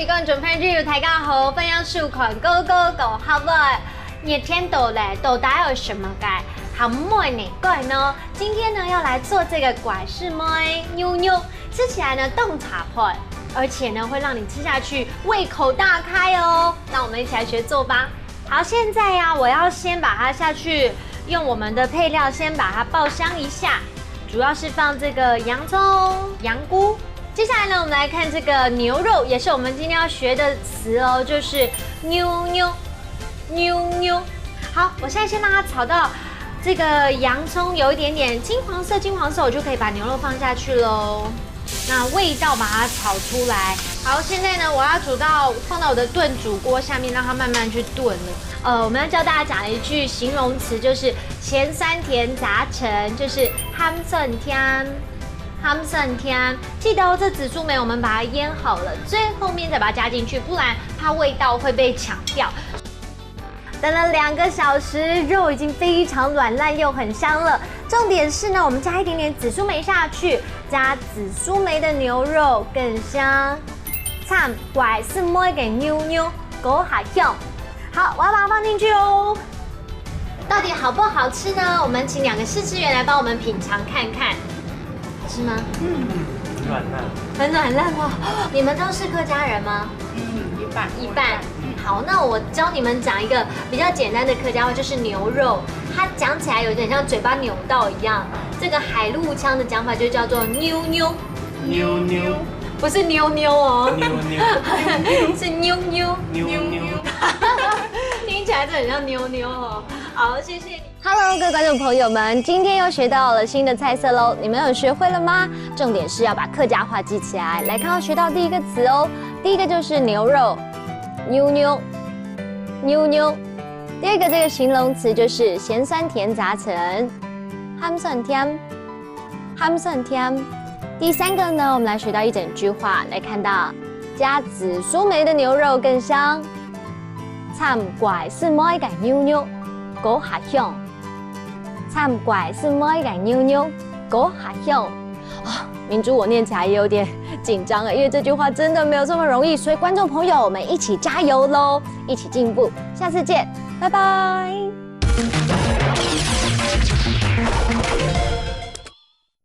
咪講準備日，大家好，分享數款高高狗好不好？熱天到嘞，到底有什麼改？好妹呢怪呢？今天呢要來做這個拐式妹妞妞，吃起來呢洞察破，而且呢會讓你吃下去胃口大開哦。那我們一起來學做吧。好，現在呀，我要先把它下去，用我們的配料先把它爆香一下，主要是放這個洋蔥、洋菇。接下來呢，我們來看這個牛肉，也是我們今天要學的詞哦，就是妞妞，妞妞。好，我現在先讓它炒到這個洋蔥有一點點金黃色，我就可以把牛肉放下去嘍。那味道把它炒出來。好，現在呢，我要放到我的燉煮鍋下面，讓它慢慢去燉了。我們要教大家講一句形容詞，就是鹹酸甜雜陳，就是鹹酸甜。鹹酸甜，記得哦，這紫蘇梅我們把它醃好了，最後面再把它加進去，不然怕味道會被搶掉。等了2個小時，肉已經非常軟爛又很香了。重點是呢，我們加一點點紫蘇梅下去，加紫蘇梅的牛肉更香。參拐式妹嘅妞妞，嗰下香。好，我要把它放進去哦。到底好不好吃呢？我們請2個試吃員來幫我們品嘗看看。是嗎？軟爛，很軟爛哦。你們都是客家人嗎？一半。好，那我教你們講一個比較簡單的客家話，就是牛肉，它講起來有點像嘴巴扭到一樣。這個海陸腔的講法就叫做妞妞。妞妞，不是妞妞哦。妞妞，是妞妞。妞妞。聽起來就很像妞妞哦。好，謝謝你。Hello， 各位觀眾朋友們，今天又學到了新的菜色嘍，你們有學會了嗎？重點是要把客家話記起來。來看到學到第一個詞哦，第一個就是牛肉，妞妞，妞妞。第二個這個形容詞就是鹹酸甜雜陳，鹹酸甜，鹹酸甜。第三個呢，我們來學到一整句話，來看到加紫蘇梅的牛肉更香，參拐式妹嘅妞妞，嗰下香。參拐式妹嘅妞妞，嗰下香。啊，明珠我念起來也有點緊張了，因為這句話真的沒有這麼容易，所以觀眾朋友，我們一起加油嘍，一起進步，下次見，拜拜。